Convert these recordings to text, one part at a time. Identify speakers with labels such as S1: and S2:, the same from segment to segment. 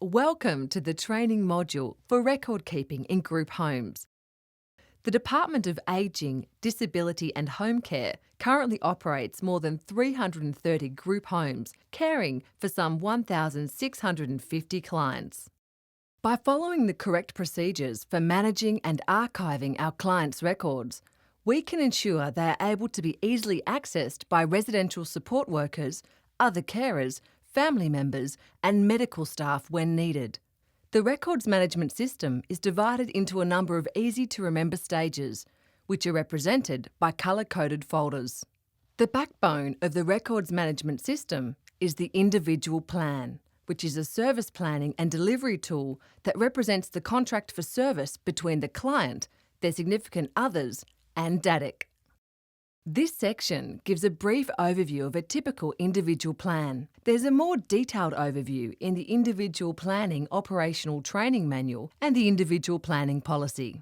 S1: Welcome to the training module for record keeping in group homes. The Department of Ageing, Disability and Home Care currently operates more than 330 group homes, caring for some 1,650 clients. By following the correct procedures for managing and archiving our clients' records, we can ensure they are able to be easily accessed by residential support workers, other carers, family members and medical staff when needed. The records management system is divided into a number of easy-to-remember stages, which are represented by colour-coded folders. The backbone of the records management system is the individual plan, which is a service planning and delivery tool that represents the contract for service between the client, their significant others and DADIC. This section gives a brief overview of a typical individual plan. There's a more detailed overview in the Individual Planning Operational Training Manual and the Individual Planning Policy.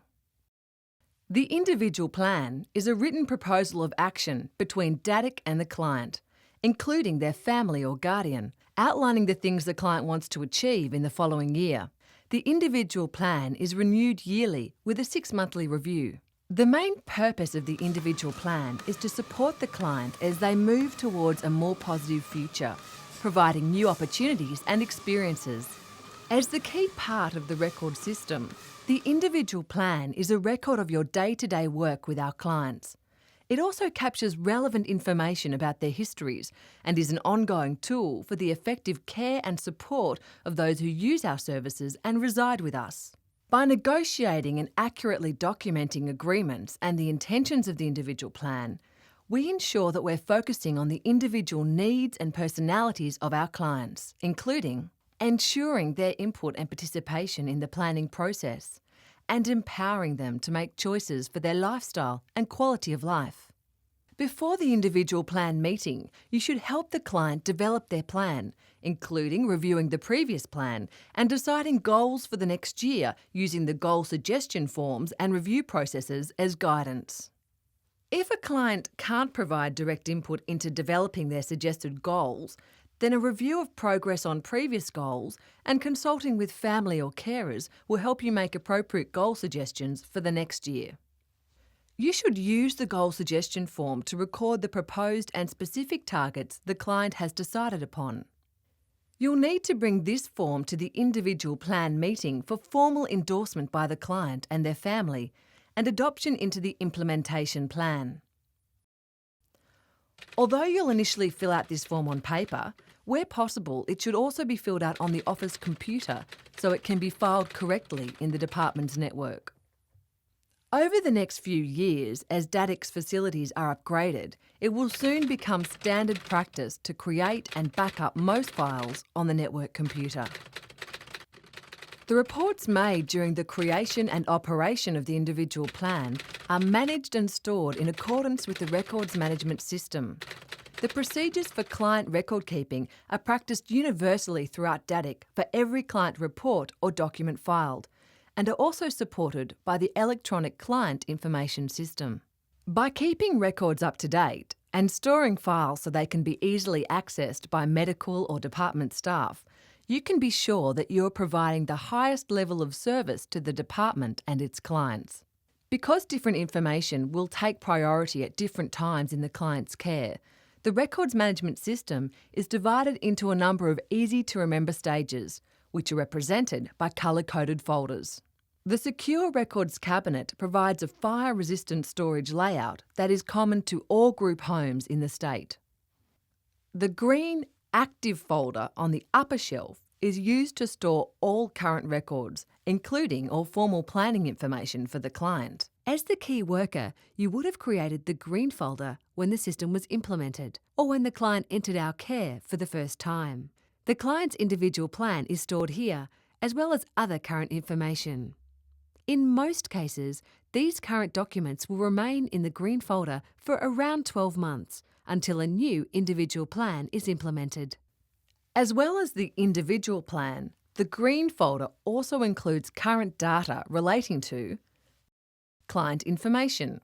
S1: The individual plan is a written proposal of action between DADIC and the client, including their family or guardian, outlining the things the client wants to achieve in the following year. The individual plan is renewed yearly with a 6-monthly review. The main purpose of the individual plan is to support the client as they move towards a more positive future, providing new opportunities and experiences. As the key part of the record system, the individual plan is a record of your day-to-day work with our clients. It also captures relevant information about their histories and is an ongoing tool for the effective care and support of those who use our services and reside with us. By negotiating and accurately documenting agreements and the intentions of the individual plan, we ensure that we're focusing on the individual needs and personalities of our clients, including ensuring their input and participation in the planning process, and empowering them to make choices for their lifestyle and quality of life. Before the individual plan meeting, you should help the client develop their plan, including reviewing the previous plan and deciding goals for the next year using the goal suggestion forms and review processes as guidance. If a client can't provide direct input into developing their suggested goals, then a review of progress on previous goals and consulting with family or carers will help you make appropriate goal suggestions for the next year. You should use the goal suggestion form to record the proposed and specific targets the client has decided upon. You'll need to bring this form to the individual plan meeting for formal endorsement by the client and their family and adoption into the implementation plan. Although you'll initially fill out this form on paper, where possible it should also be filled out on the office computer so it can be filed correctly in the department's network. Over the next few years, as DADIC's facilities are upgraded, it will soon become standard practice to create and back up most files on the network computer. The reports made during the creation and operation of the individual plan are managed and stored in accordance with the records management system. The procedures for client record keeping are practiced universally throughout DADIC for every client report or document filed, and are also supported by the Electronic Client Information System. By keeping records up to date and storing files so they can be easily accessed by medical or department staff, you can be sure that you're providing the highest level of service to the department and its clients. Because different information will take priority at different times in the client's care, the records management system is divided into a number of easy-to-remember stages, which are represented by colour-coded folders. The Secure Records Cabinet provides a fire-resistant storage layout that is common to all group homes in the state. The green Active folder on the upper shelf is used to store all current records, including all formal planning information for the client. As the key worker, you would have created the green folder when the system was implemented or when the client entered our care for the first time. The client's individual plan is stored here, as well as other current information. In most cases, these current documents will remain in the green folder for around 12 months until a new individual plan is implemented. As well as the individual plan, the green folder also includes current data relating to client information,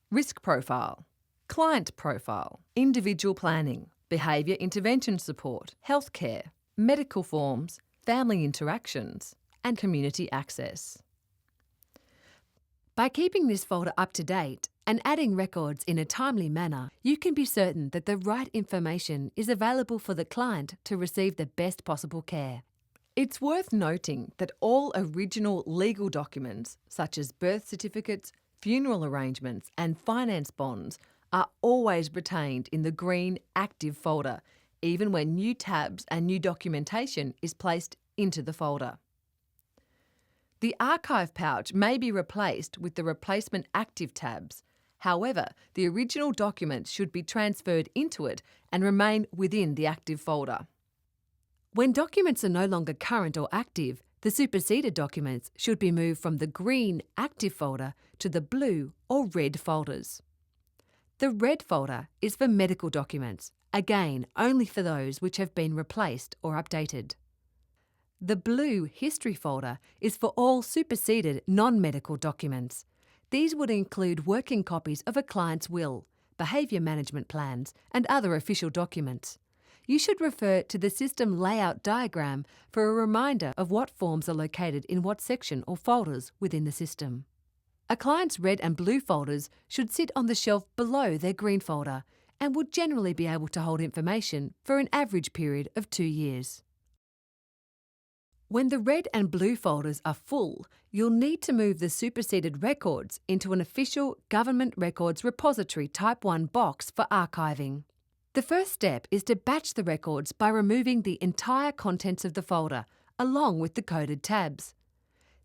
S1: risk profile, client profile, individual planning, behaviour intervention support, healthcare, medical forms, family interactions, and community access. By keeping this folder up to date and adding records in a timely manner, you can be certain that the right information is available for the client to receive the best possible care. It's worth noting that all original legal documents, such as birth certificates, funeral arrangements, and finance bonds, are always retained in the green active folder, even when new tabs and new documentation is placed into the folder. The archive pouch may be replaced with the replacement active tabs. However, the original documents should be transferred into it and remain within the active folder. When documents are no longer current or active, the superseded documents should be moved from the green active folder to the blue or red folders. The red folder is for medical documents, again only for those which have been replaced or updated. The blue history folder is for all superseded non-medical documents. These would include working copies of a client's will, behaviour management plans, and other official documents. You should refer to the system layout diagram for a reminder of what forms are located in what section or folders within the system. A client's red and blue folders should sit on the shelf below their green folder and would generally be able to hold information for an average period of 2 years. When the red and blue folders are full, you'll need to move the superseded records into an official Government Records Repository Type 1 box for archiving. The first step is to batch the records by removing the entire contents of the folder, along with the coded tabs.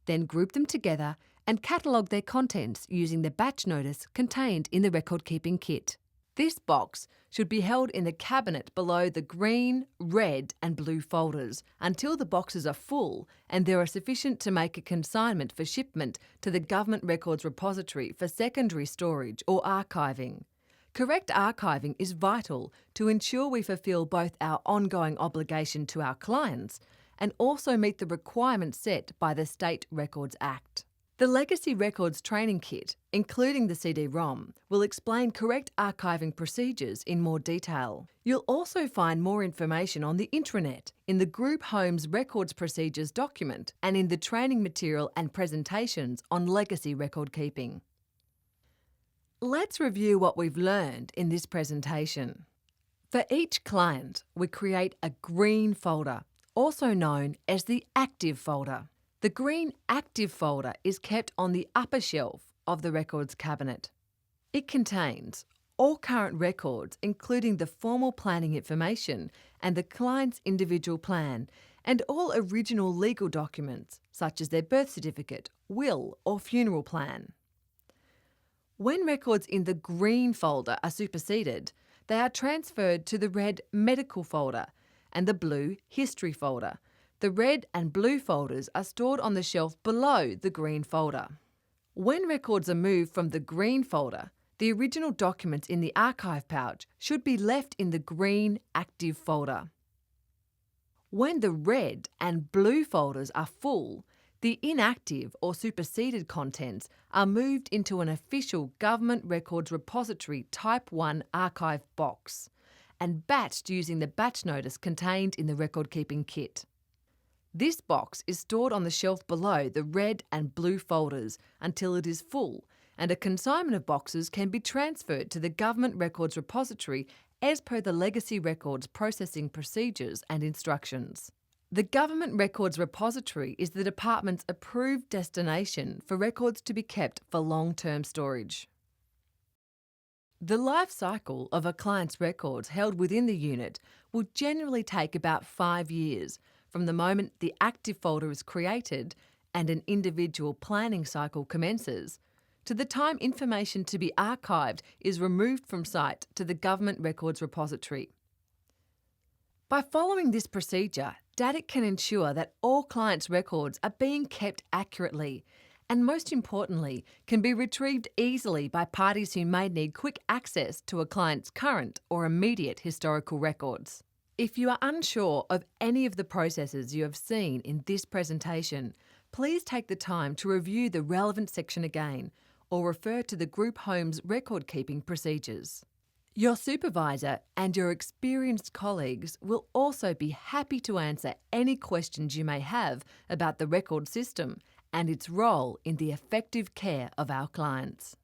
S1: Then group them together and catalogue their contents using the batch notice contained in the record-keeping kit. This box should be held in the cabinet below the green, red and blue folders until the boxes are full and there are sufficient to make a consignment for shipment to the Government Records Repository for secondary storage or archiving. Correct archiving is vital to ensure we fulfil both our ongoing obligation to our clients and also meet the requirements set by the State Records Act. The Legacy Records Training Kit, including the CD-ROM, will explain correct archiving procedures in more detail. You'll also find more information on the intranet, in the Group Homes Records Procedures document, and in the training material and presentations on legacy record keeping. Let's review what we've learned in this presentation. For each client, we create a green folder, also known as the active folder. The green active folder is kept on the upper shelf of the records cabinet. It contains all current records, including the formal planning information and the client's individual plan, and all original legal documents, such as their birth certificate, will or funeral plan. When records in the green folder are superseded, they are transferred to the red medical folder and the blue history folder. The red and blue folders are stored on the shelf below the green folder. When records are moved from the green folder, the original documents in the archive pouch should be left in the green active folder. When the red and blue folders are full, the inactive or superseded contents are moved into an official Government Records Repository Type 1 archive box and batched using the batch notice contained in the record-keeping kit. This box is stored on the shelf below the red and blue folders until it is full, and a consignment of boxes can be transferred to the Government Records Repository as per the Legacy Records processing procedures and instructions. The Government Records Repository is the Department's approved destination for records to be kept for long-term storage. The life cycle of a client's records held within the unit will generally take about 5 years, from the moment the active folder is created and an individual planning cycle commences, to the time information to be archived is removed from site to the Government Records Repository. By following this procedure, DADIC can ensure that all clients' records are being kept accurately and, most importantly, can be retrieved easily by parties who may need quick access to a client's current or immediate historical records. If you are unsure of any of the processes you have seen in this presentation, please take the time to review the relevant section again or refer to the Group Homes record-keeping procedures. Your supervisor and your experienced colleagues will also be happy to answer any questions you may have about the record system and its role in the effective care of our clients.